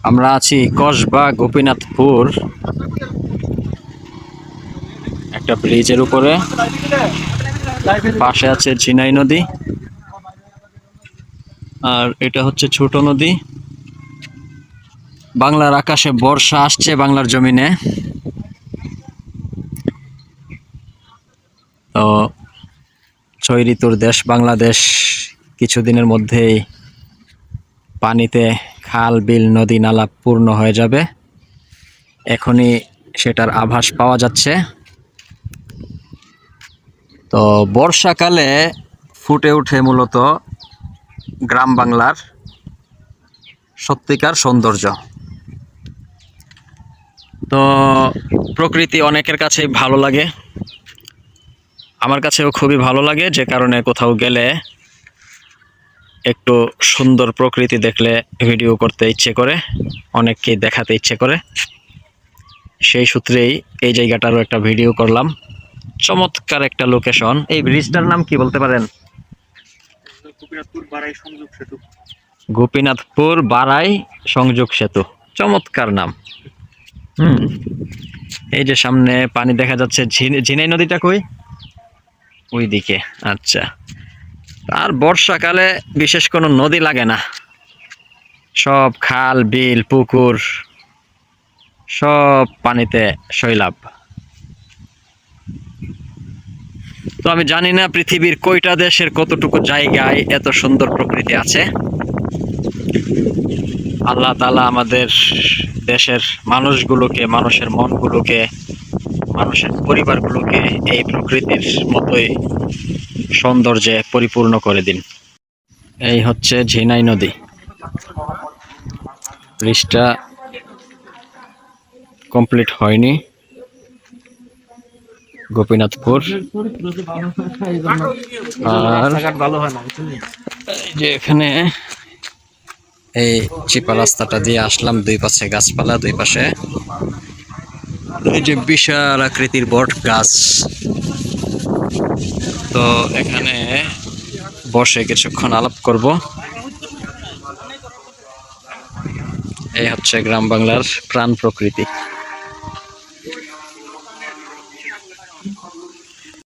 আমরা আছি কসবা গোপীনাথপুর একটা ব্রিজের উপরে। পাশে আছে ঝিনাই নদী, আর এটা হচ্ছে ছোট নদী। বাংলার আকাশে বর্ষা আসছে, বাংলার জমিনে। তো ৬ ঋতুর দেশ বাংলাদেশ কিছুদিনের মধ্যেই পানিতে খাল বিল নদী নালা পূর্ণ হয়ে যাবে। এখনই সেটার আভাস পাওয়া যাচ্ছে। তো বর্ষাকালে ফুটে ওঠে মূলত গ্রাম বাংলার সত্যিকার সৌন্দর্য। তো প্রকৃতি অনেকের কাছেই ভালো লাগে, আমার কাছেও খুবই ভালো লাগে, যে কারণে কোথাও গেলে একটু সুন্দর প্রকৃতি দেখলে ভিডিও করতে ইচ্ছে করে, অনেককেই দেখাতে ইচ্ছে করে। সেই সূত্রেই এই জায়গাটারও একটা ভিডিও করলাম। চমৎকার একটা লোকেশন। এই ব্রিজটার নাম কি বলতে পারেন? গোপীনাথপুর বারাই সংযোগ সেতু। চমৎকার নাম। এই যে সামনে পানি দেখা যাচ্ছে। ঝিনাই নদীটা কই? ওইদিকে। আচ্ছা। আর বর্ষাকালে বিশেষ কোনো নদী লাগে না, সব খাল বিল পুকুর সব পানিতে সৈলাব। তো আমি জানি না পৃথিবীর কয়টা দেশের কতটুকু জায়গায় এত সুন্দর প্রকৃতি আছে। আল্লাহ তাআলা আমাদের দেশের মানুষগুলোকে, মানুষের মনগুলোকে, মানুষের পরিবারগুলোকে এই প্রকৃতির মতোই সৌন্দর্যে পরিপূর্ণ করে দিন। এই হচ্ছে ঝিনাই নদী। ব্রিজটা কমপ্লিট হয়নি। গোপীনাথপুর। আর এই যে এখানে এই চিপা রাস্তাটা দিয়ে আসলাম, দুই পাশে গাছপালা, দুই পাশে এই যে বিশাল আকৃতির বট গাছ। তো এখানে বসে কিছুক্ষণ আলাপ করব। এই হচ্ছে গ্রাম বাংলার প্রাণ প্রকৃতি।